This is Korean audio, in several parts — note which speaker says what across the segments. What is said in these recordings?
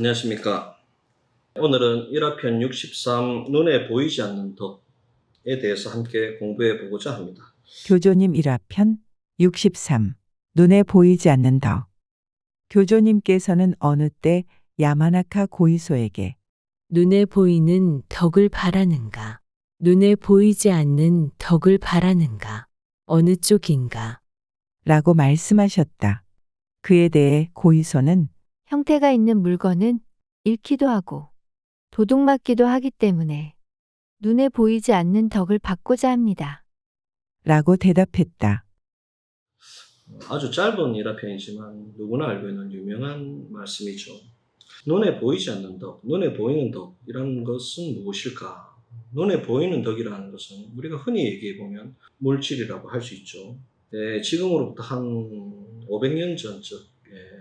Speaker 1: 안녕하십니까. 오늘은 1화편 63 눈에 보이지 않는 덕에 대해서 함께 공부해 보고자 합니다.
Speaker 2: 교조님 1화편 63 눈에 보이지 않는 덕. 교조님께서는 어느 때 야마나카 고이소에게
Speaker 3: 눈에 보이는 덕을 바라는가? 눈에 보이지 않는 덕을 바라는가? 어느 쪽인가?
Speaker 2: 라고 말씀하셨다. 그에 대해 고이소는
Speaker 4: 형태가 있는 물건은 잃기도 하고 도둑맞기도 하기 때문에 눈에 보이지 않는 덕을 받고자 합니다.
Speaker 2: 라고 대답했다.
Speaker 1: 아주 짧은 1화편이지만 누구나 알고 있는 유명한 말씀이죠. 눈에 보이지 않는 덕, 눈에 보이는 덕이라는 것은 무엇일까? 눈에 보이는 덕이라는 것은 우리가 흔히 얘기해 보면 물질이라고 할 수 있죠. 지금으로부터 한 500년 전적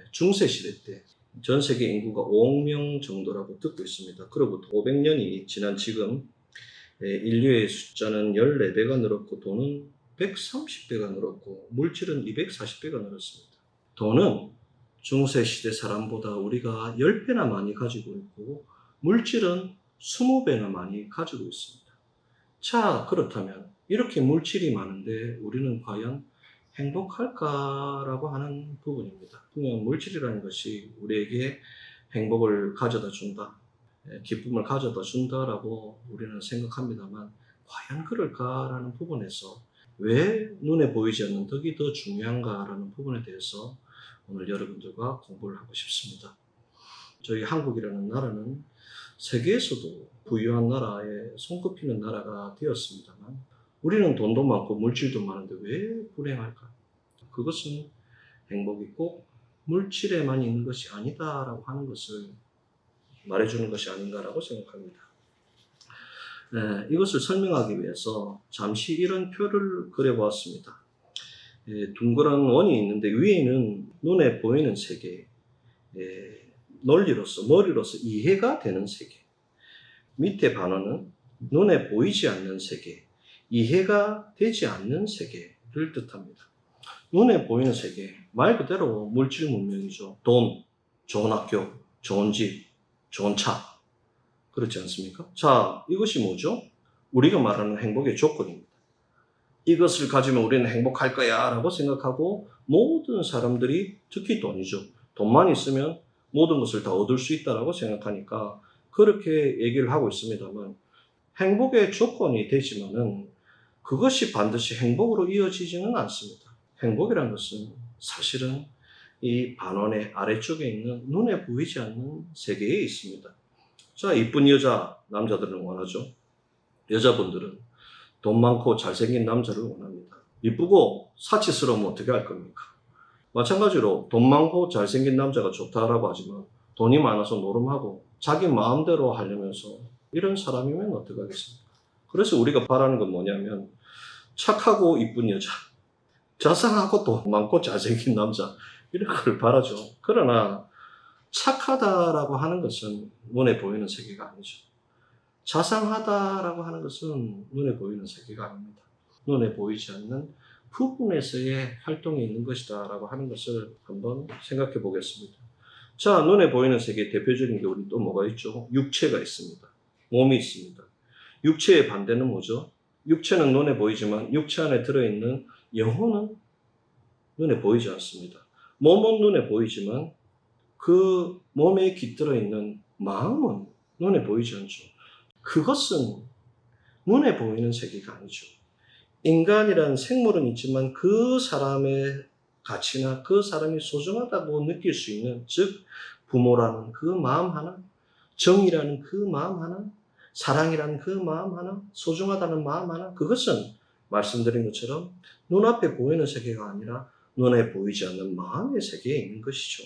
Speaker 1: 중세시대 때 전 세계 인구가 5억 명 정도라고 듣고 있습니다. 그로부터 500년이 지난 지금 인류의 숫자는 14배가 늘었고 돈은 130배가 늘었고 물질은 240배가 늘었습니다. 돈은 중세시대 사람보다 우리가 10배나 많이 가지고 있고 물질은 20배나 많이 가지고 있습니다. 자, 그렇다면 이렇게 물질이 많은데 우리는 과연 행복할까라고 하는 부분입니다. 분명 물질이라는 것이 우리에게 행복을 가져다 준다, 기쁨을 가져다 준다라고 우리는 생각합니다만 과연 그럴까라는 부분에서 왜 눈에 보이지 않는 덕이 더 중요한가라는 부분에 대해서 오늘 여러분들과 공부를 하고 싶습니다. 저희 한국이라는 나라는 세계에서도 부유한 나라에 손꼽히는 나라가 되었습니다만 우리는 돈도 많고 물질도 많은데 왜 불행할까? 그것은 행복이 꼭 물질에만 있는 것이 아니다라고 하는 것을 말해주는 것이 아닌가라고 생각합니다. 이것을 설명하기 위해서 잠시 이런 표를 그려보았습니다. 둥그런 원이 있는데 위에는 눈에 보이는 세계, 논리로서, 머리로서 이해가 되는 세계. 밑에 반원은 눈에 보이지 않는 세계, 이해가 되지 않는 세계를 뜻합니다. 눈에 보이는 세계, 말 그대로 물질 문명이죠. 돈, 좋은 학교, 좋은 집, 좋은 차. 그렇지 않습니까? 자, 이것이 뭐죠? 우리가 말하는 행복의 조건입니다. 이것을 가지면 우리는 행복할 거야 라고 생각하고 모든 사람들이, 특히 돈이죠. 돈만 있으면 모든 것을 다 얻을 수 있다라고 생각하니까 그렇게 얘기를 하고 있습니다만 행복의 조건이 되지만은 그것이 반드시 행복으로 이어지지는 않습니다. 행복이라는 것은 사실은 이 반원의 아래쪽에 있는 눈에 보이지 않는 세계에 있습니다. 자, 이쁜 여자, 남자들은 원하죠. 여자분들은 돈 많고 잘생긴 남자를 원합니다. 이쁘고 사치스러우면 어떻게 할 겁니까? 마찬가지로 돈 많고 잘생긴 남자가 좋다라고 하지만 돈이 많아서 노름하고 자기 마음대로 하려면서 이런 사람이면 어떻게 하겠습니까? 그래서 우리가 바라는 건 뭐냐면 착하고 이쁜 여자, 자상하고 돈 많고 잘생긴 남자, 이런 걸 바라죠. 그러나 착하다라고 하는 것은 눈에 보이는 세계가 아니죠. 자상하다라고 하는 것은 눈에 보이는 세계가 아닙니다. 눈에 보이지 않는 부분에서의 활동이 있는 것이다 라고 하는 것을 한번 생각해 보겠습니다. 자, 눈에 보이는 세계 대표적인 게 우리 또 뭐가 있죠? 육체가 있습니다. 몸이 있습니다. 육체의 반대는 뭐죠? 육체는 눈에 보이지만 육체 안에 들어있는 영혼은 눈에 보이지 않습니다. 몸은 눈에 보이지만 그 몸에 깃들어 있는 마음은 눈에 보이지 않죠. 그것은 눈에 보이는 세계가 아니죠. 인간이란 생물은 있지만 그 사람의 가치나 그 사람이 소중하다고 느낄 수 있는, 즉 부모라는 그 마음 하나, 정이라는 그 마음 하나, 사랑이라는 그 마음 하나, 소중하다는 마음 하나, 그것은 말씀드린 것처럼 눈앞에 보이는 세계가 아니라 눈에 보이지 않는 마음의 세계에 있는 것이죠.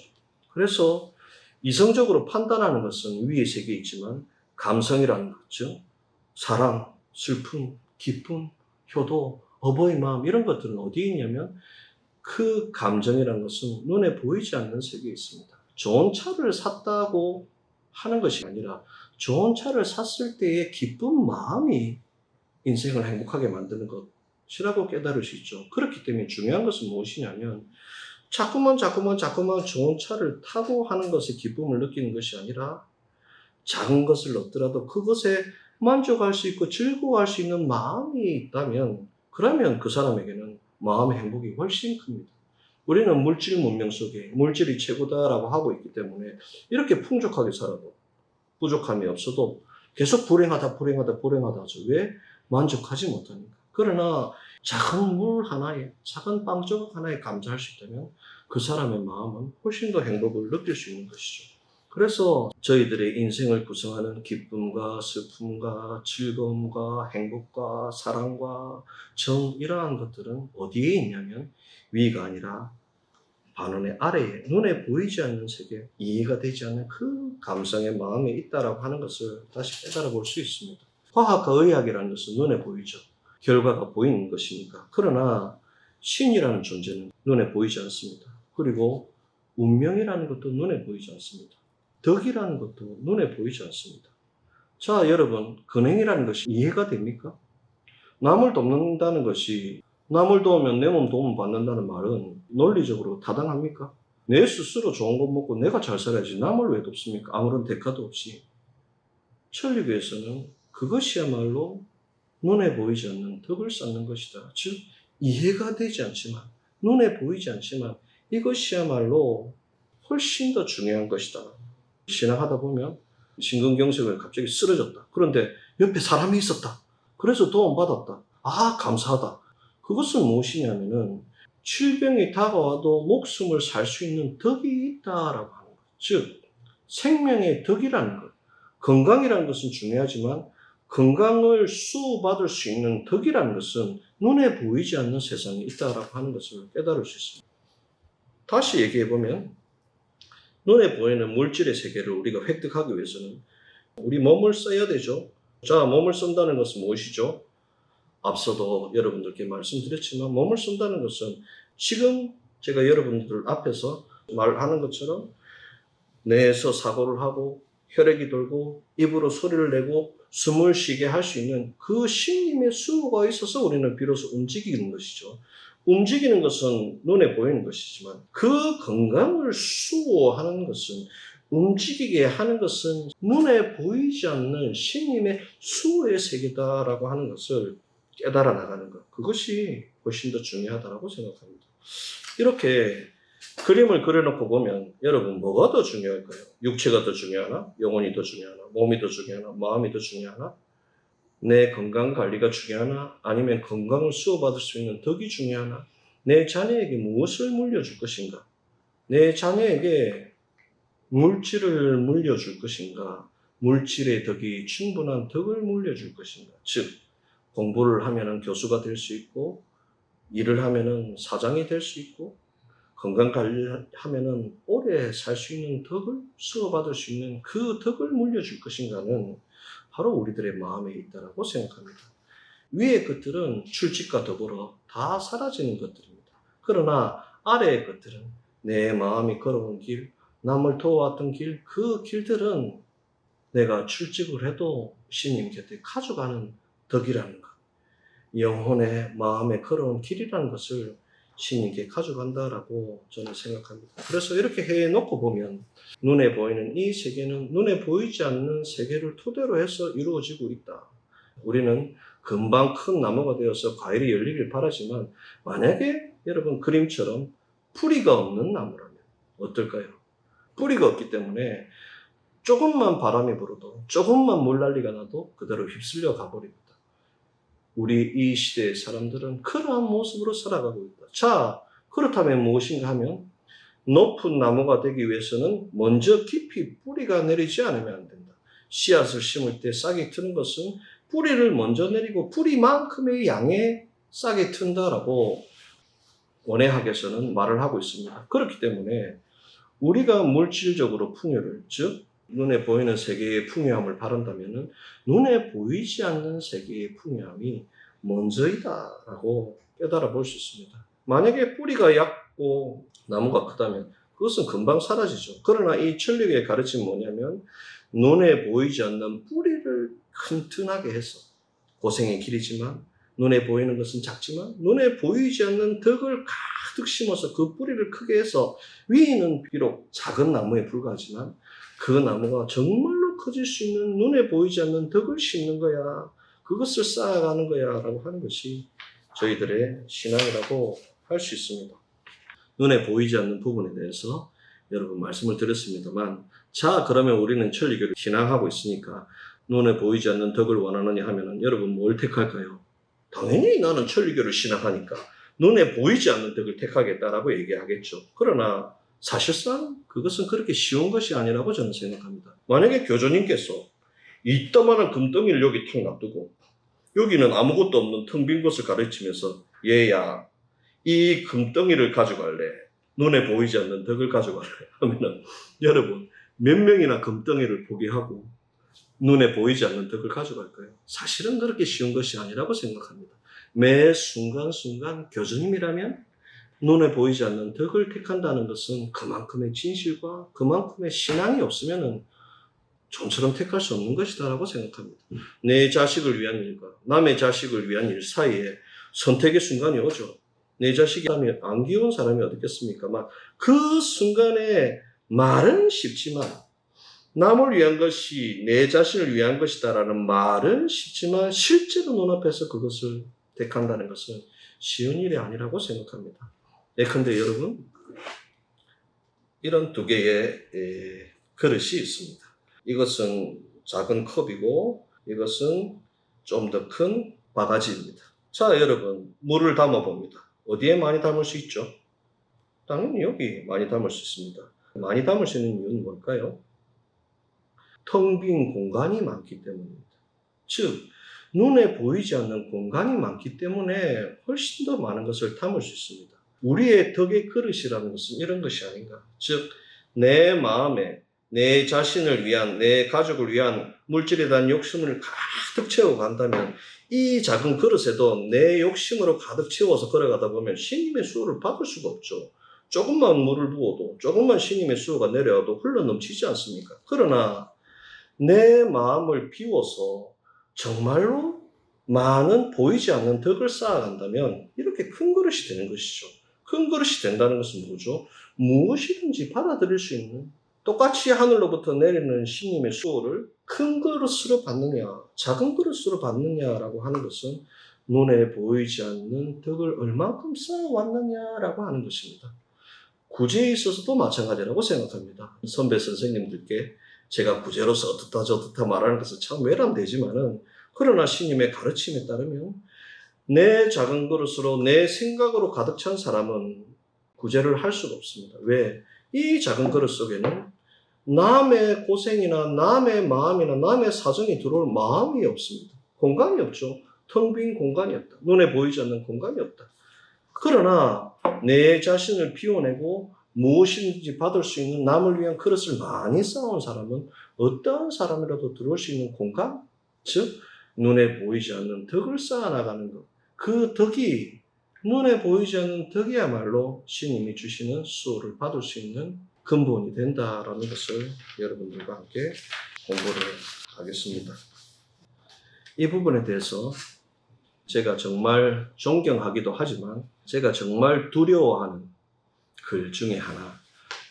Speaker 1: 그래서 이성적으로 판단하는 것은 위의 세계에 있지만 감성이라는 것, 즉 사랑, 슬픔, 기쁨, 효도, 어버이 마음, 이런 것들은 어디에 있냐면 그 감정이라는 것은 눈에 보이지 않는 세계에 있습니다. 좋은 차를 샀다고 하는 것이 아니라 좋은 차를 샀을 때의 기쁜 마음이 인생을 행복하게 만드는 것이라고 깨달을 수 있죠. 그렇기 때문에 중요한 것은 무엇이냐면 자꾸만 좋은 차를 타고 하는 것에 기쁨을 느끼는 것이 아니라 작은 것을 얻더라도 그것에 만족할 수 있고 즐거워할 수 있는 마음이 있다면 그러면 그 사람에게는 마음의 행복이 훨씬 큽니다. 우리는 물질 문명 속에 물질이 최고다라고 하고 있기 때문에 이렇게 풍족하게 살아도 부족함이 없어도 계속 불행하다 하죠. 왜? 만족하지 못하니까. 그러나 작은 물 하나에, 작은 빵 조각 하나에 감사할 수 있다면 그 사람의 마음은 훨씬 더 행복을 느낄 수 있는 것이죠. 그래서 저희들의 인생을 구성하는 기쁨과 슬픔과 즐거움과 행복과 사랑과 정 이러한 것들은 어디에 있냐면 위가 아니라 반원의 아래에 눈에 보이지 않는 세계, 이해가 되지 않는 그 감성의 마음에 있다라고 하는 것을 다시 깨달아 볼 수 있습니다. 과학과 의학이라는 것은 눈에 보이죠. 결과가 보이는 것이니까. 그러나 신이라는 존재는 눈에 보이지 않습니다. 그리고 운명이라는 것도 눈에 보이지 않습니다. 덕이라는 것도 눈에 보이지 않습니다. 자, 여러분, 근행이라는 것이 이해가 됩니까? 남을 돕는다는 것이 남을 도우면 내 몸 도움 받는다는 말은 논리적으로 타당합니까? 내 스스로 좋은 것 먹고 내가 잘 살아야지 남을 왜 돕습니까? 아무런 대가도 없이. 천리교에서는 그것이야말로 눈에 보이지 않는 덕을 쌓는 것이다. 즉 이해가 되지 않지만 눈에 보이지 않지만 이것이야말로 훨씬 더 중요한 것이다. 신앙하다 보면 심근경색을 갑자기 쓰러졌다. 그런데 옆에 사람이 있었다. 그래서 도움받았다. 아, 감사하다. 그것은 무엇이냐면은 질병이 다가와도 목숨을 살 수 있는 덕이 있다라고 하는 것. 즉 생명의 덕이라는 것. 건강이라는 것은 중요하지만 건강을 수호받을 수 있는 덕이라는 것은 눈에 보이지 않는 세상에 있다라고 하는 것을 깨달을 수 있습니다. 다시 얘기해보면 눈에 보이는 물질의 세계를 우리가 획득하기 위해서는 우리 몸을 써야 되죠. 자, 몸을 쓴다는 것은 무엇이죠? 앞서도 여러분들께 말씀드렸지만 몸을 쓴다는 것은 지금 제가 여러분들 앞에서 말하는 것처럼 뇌에서 사고를 하고 혈액이 돌고 입으로 소리를 내고 숨을 쉬게 할 수 있는 그 신님의 수호가 있어서 우리는 비로소 움직이는 것이죠. 움직이는 것은 눈에 보이는 것이지만 그 건강을 수호하는 것은 움직이게 하는 것은 눈에 보이지 않는 신님의 수호의 세계다라고 하는 것을 깨달아 나가는 것. 그것이 훨씬 더 중요하다고 생각합니다. 이렇게 그림을 그려놓고 보면 여러분 뭐가 더 중요할까요? 육체가 더 중요하나? 영혼이 더 중요하나? 몸이 더 중요하나? 마음이 더 중요하나? 내 건강 관리가 중요하나? 아니면 건강을 수호받을 수 있는 덕이 중요하나? 내 자녀에게 무엇을 물려줄 것인가? 내 자녀에게 물질을 물려줄 것인가? 물질의 덕이 충분한 덕을 물려줄 것인가? 즉 공부를 하면은 교수가 될 수 있고 일을 하면은 사장이 될 수 있고 건강 관리를 하면은 오래 살 수 있는 덕을 수호받을 수 있는 그 덕을 물려줄 것인가는 바로 우리들의 마음에 있다고 생각합니다. 위의 것들은 출직과 더불어 다 사라지는 것들입니다. 그러나 아래의 것들은 내 마음이 걸어온 길, 남을 도와왔던 길, 그 길들은 내가 출직을 해도 신님 곁에 가져가는 덕이라는 것, 영혼의 마음에 걸어온 길이라는 것을 신님께 가져간다라고 저는 생각합니다. 그래서 이렇게 해놓고 보면 눈에 보이는 이 세계는 눈에 보이지 않는 세계를 토대로 해서 이루어지고 있다. 우리는 금방 큰 나무가 되어서 과일이 열리길 바라지만 만약에 여러분 그림처럼 뿌리가 없는 나무라면 어떨까요? 뿌리가 없기 때문에 조금만 바람이 불어도 조금만 물난리가 나도 그대로 휩쓸려 가버립니다. 우리 이 시대의 사람들은 그러한 모습으로 살아가고 있다. 자, 그렇다면 무엇인가 하면 높은 나무가 되기 위해서는 먼저 깊이 뿌리가 내리지 않으면 안 된다. 씨앗을 심을 때 싹이 트는 것은 뿌리를 먼저 내리고 뿌리만큼의 양의 싹이 튼다라고 원예학에서는 말을 하고 있습니다. 그렇기 때문에 우리가 물질적으로 풍요를, 즉 눈에 보이는 세계의 풍요함을 바란다면 눈에 보이지 않는 세계의 풍요함이 먼저이다라고 깨달아 볼 수 있습니다. 만약에 뿌리가 얇고 나무가 크다면 그것은 금방 사라지죠. 그러나 이 천리교의 가르침은 뭐냐면 눈에 보이지 않는 뿌리를 튼튼하게 해서 고생의 길이지만 눈에 보이는 것은 작지만 눈에 보이지 않는 덕을 가득 심어서 그 뿌리를 크게 해서 위에는 비록 작은 나무에 불과하지만 그 나무가 정말로 커질 수 있는 눈에 보이지 않는 덕을 심는 거야. 그것을 쌓아가는 거야 라고 하는 것이 저희들의 신앙이라고 할 수 있습니다. 눈에 보이지 않는 부분에 대해서 여러분 말씀을 드렸습니다만, 자 그러면 우리는 천리교를 신앙하고 있으니까 눈에 보이지 않는 덕을 원하느냐 하면 여러분 뭘 택할까요? 당연히 나는 천리교를 신앙하니까 눈에 보이지 않는 덕을 택하겠다라고 얘기하겠죠. 그러나 사실상 그것은 그렇게 쉬운 것이 아니라고 저는 생각합니다. 만약에 교주님께서 이따만한 금덩이를 여기 탁 놔두고 여기는 아무것도 없는 텅 빈 곳을 가르치면서 얘야 이 금덩이를 가져갈래? 눈에 보이지 않는 덕을 가져갈래? 하면은 여러분 몇 명이나 금덩이를 포기하고 눈에 보이지 않는 덕을 가져갈까요? 사실은 그렇게 쉬운 것이 아니라고 생각합니다. 매 순간순간 교주님이라면 눈에 보이지 않는 덕을 택한다는 것은 그만큼의 진실과 그만큼의 신앙이 없으면 좀처럼 택할 수 없는 것이다라고 생각합니다. 내 자식을 위한 일과 남의 자식을 위한 일 사이에 선택의 순간이 오죠. 내 자식이 안 귀여운 사람이 어딨겠습니까? 그 순간에 말은 쉽지만 남을 위한 것이 내 자신을 위한 것이다라는 말은 쉽지만 실제로 눈앞에서 그것을 택한다는 것은 쉬운 일이 아니라고 생각합니다. 예컨대 여러분 이런 두 개의 그릇이 있습니다. 이것은 작은 컵이고 이것은 좀 더 큰 바가지입니다. 자 여러분 물을 담아 봅니다. 어디에 많이 담을 수 있죠? 당연히 여기 많이 담을 수 있습니다. 많이 담을 수 있는 이유는 뭘까요? 텅 빈 공간이 많기 때문입니다. 즉 눈에 보이지 않는 공간이 많기 때문에 훨씬 더 많은 것을 담을 수 있습니다. 우리의 덕의 그릇이라는 것은 이런 것이 아닌가. 즉 내 마음에 내 자신을 위한, 내 가족을 위한 물질에 대한 욕심을 가득 채워간다면 이 작은 그릇에도 내 욕심으로 가득 채워서 걸어가다 보면 신님의 수호를 받을 수가 없죠. 조금만 물을 부어도 조금만 신님의 수호가 내려와도 흘러넘치지 않습니까? 그러나 내 마음을 비워서 정말로 많은 보이지 않는 덕을 쌓아간다면 이렇게 큰 그릇이 되는 것이죠. 큰 그릇이 된다는 것은 뭐죠? 무엇이든지 받아들일 수 있는, 똑같이 하늘로부터 내리는 신님의 수호를 큰 그릇으로 받느냐 작은 그릇으로 받느냐라고 하는 것은 눈에 보이지 않는 덕을 얼만큼 쌓아왔느냐라고 하는 것입니다. 구제에 있어서도 마찬가지라고 생각합니다. 선배 선생님들께 제가 구제로서 어떻다 저떻다 말하는 것은 참 외람되지만은, 그러나 신님의 가르침에 따르면 내 작은 그릇으로 내 생각으로 가득 찬 사람은 구제를 할 수가 없습니다. 왜? 이 작은 그릇 속에는 남의 고생이나 남의 마음이나 남의 사정이 들어올 마음이 없습니다. 공간이 없죠. 텅 빈 공간이 없다. 눈에 보이지 않는 공간이 없다. 그러나 내 자신을 비워내고 무엇인지 받을 수 있는 남을 위한 그릇을 많이 쌓아온 사람은 어떠한 사람이라도 들어올 수 있는 공간, 즉 눈에 보이지 않는 덕을 쌓아나가는 것, 그 덕이 눈에 보이지 않는 덕이야말로 신님이 주시는 수호를 받을 수 있는 근본이 된다라는 것을 여러분들과 함께 공부를 하겠습니다. 이 부분에 대해서 제가 정말 존경하기도 하지만 제가 정말 두려워하는 글 중에 하나,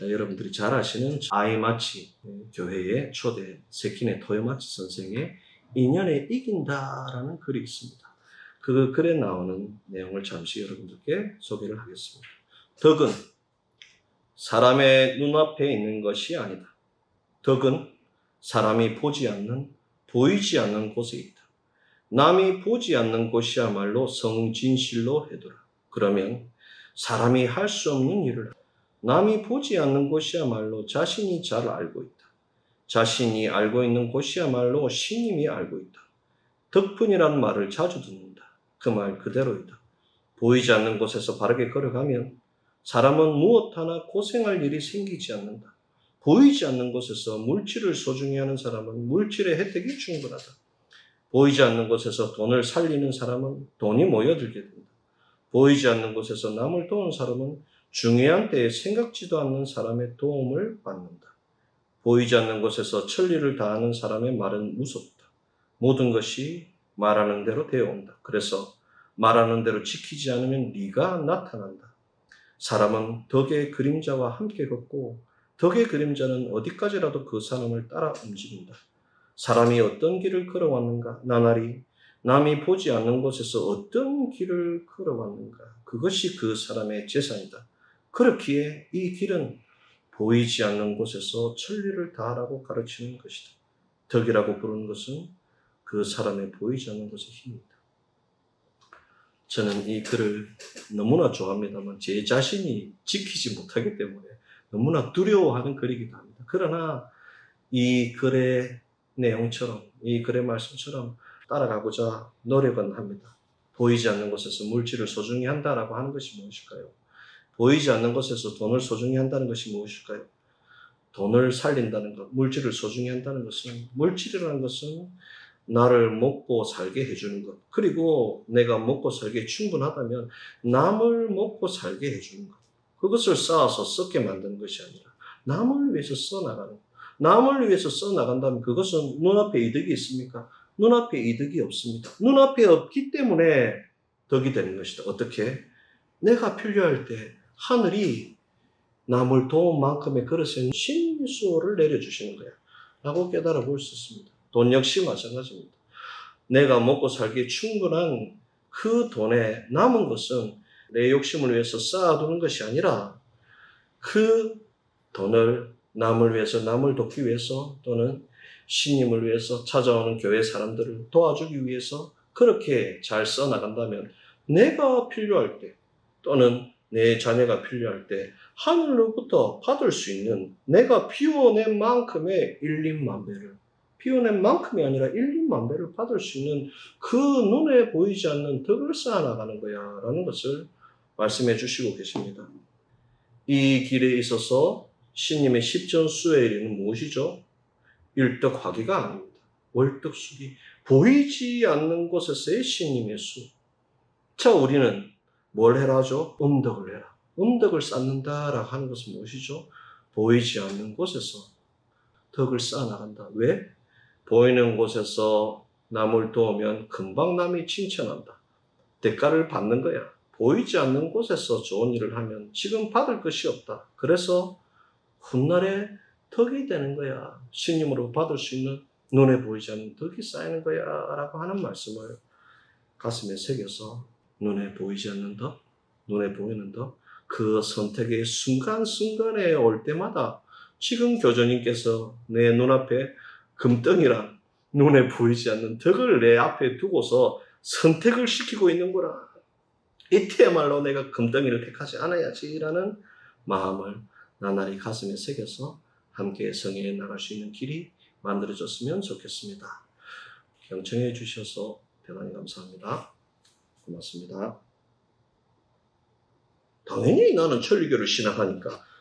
Speaker 1: 여러분들이 잘 아시는 아이마치 교회의 초대 세키네 토요마치 선생의 인연에 이긴다라는 글이 있습니다. 그 글에 나오는 내용을 잠시 여러분들께 소개를 하겠습니다. 덕은 사람의 눈앞에 있는 것이 아니다. 덕은 사람이 보지 않는, 보이지 않는 곳에 있다. 남이 보지 않는 곳이야말로 성진실로 해두라. 그러면 사람이 할 수 없는 일을 한다. 남이 보지 않는 곳이야말로 자신이 잘 알고 있다. 자신이 알고 있는 곳이야말로 신님이 알고 있다. 덕분이라는 말을 자주 듣는다. 그 말 그대로이다. 보이지 않는 곳에서 바르게 걸어가면 사람은 무엇 하나 고생할 일이 생기지 않는다. 보이지 않는 곳에서 물질을 소중히 하는 사람은 물질의 혜택이 충분하다. 보이지 않는 곳에서 돈을 살리는 사람은 돈이 모여들게 된다. 보이지 않는 곳에서 남을 도운 사람은 중요한 때에 생각지도 않는 사람의 도움을 받는다. 보이지 않는 곳에서 천리를 다하는 사람의 말은 무섭다. 모든 것이 말하는 대로 되어온다. 그래서 말하는 대로 지키지 않으면 네가 나타난다. 사람은 덕의 그림자와 함께 걷고 덕의 그림자는 어디까지라도 그 사람을 따라 움직인다. 사람이 어떤 길을 걸어왔는가? 나날이 남이 보지 않는 곳에서 어떤 길을 걸어왔는가? 그것이 그 사람의 재산이다. 그렇기에 이 길은 보이지 않는 곳에서 천리를 다하라고 가르치는 것이다. 덕이라고 부르는 것은 그 사람의 보이지 않는 것의 힘이다. 저는 이 글을 너무나 좋아합니다만 제 자신이 지키지 못하기 때문에 너무나 두려워하는 글이기도 합니다. 그러나 이 글의 내용처럼, 이 글의 말씀처럼 따라가고자 노력은 합니다. 보이지 않는 곳에서 물질을 소중히 한다라고 하는 것이 무엇일까요? 보이지 않는 곳에서 돈을 소중히 한다는 것이 무엇일까요? 돈을 살린다는 것, 물질을 소중히 한다는 것은, 물질이라는 것은 나를 먹고 살게 해주는 것, 그리고 내가 먹고 살기에 충분하다면 남을 먹고 살게 해주는 것, 그것을 쌓아서 썩게 만드는 것이 아니라 남을 위해서 써나가는 것. 남을 위해서 써나간다면 그것은 눈앞에 이득이 있습니까? 눈앞에 이득이 없습니다. 눈앞에 없기 때문에 덕이 되는 것이다. 어떻게? 내가 필요할 때 하늘이 남을 도운 만큼의 그릇에 신수를 내려주시는 거야 라고 깨달아 볼 수 있습니다. 돈 역시 마찬가지입니다. 내가 먹고 살기에 충분한 그 돈에 남은 것은 내 욕심을 위해서 쌓아두는 것이 아니라 그 돈을 남을 위해서, 남을 돕기 위해서, 또는 신님을 위해서, 찾아오는 교회 사람들을 도와주기 위해서 그렇게 잘 써나간다면 내가 필요할 때, 또는 내 자녀가 필요할 때 하늘로부터 받을 수 있는, 내가 피워낸 만큼의 1, 2만 배를, 피워낸 만큼이 아니라 1, 2만 배를 받을 수 있는 그 눈에 보이지 않는 덕을 쌓아나가는 거야 라는 것을 말씀해 주시고 계십니다. 이 길에 있어서 신님의 십전수혜일은 무엇이죠? 일덕화기가 아닙니다. 월덕수기, 보이지 않는 곳에서의 신님의 수. 자, 우리는 뭘 해라 하죠? 음덕을 해라. 음덕을 쌓는다라고 하는 것은 무엇이죠? 보이지 않는 곳에서 덕을 쌓아나간다. 왜? 보이는 곳에서 남을 도우면 금방 남이 칭찬한다. 대가를 받는 거야. 보이지 않는 곳에서 좋은 일을 하면 지금 받을 것이 없다. 그래서 훗날에 덕이 되는 거야. 신님으로 받을 수 있는 눈에 보이지 않는 덕이 쌓이는 거야 라고 하는 말씀을 가슴에 새겨서 눈에 보이지 않는 덕, 눈에 보이는 덕, 그 선택의 순간순간에 올 때마다 지금 교주님께서 내 눈앞에 금덩이랑 눈에 보이지 않는 덕을 내 앞에 두고서 선택을 시키고 있는 거라. 이때야말로 내가 금덩이를 택하지 않아야지라는 마음을 나날이 가슴에 새겨서 함께 성행해 나갈 수 있는 길이 만들어졌으면 좋겠습니다. 경청해 주셔서 대단히 감사합니다. 고맙습니다. 당연히 나는 천리교를 신학하니까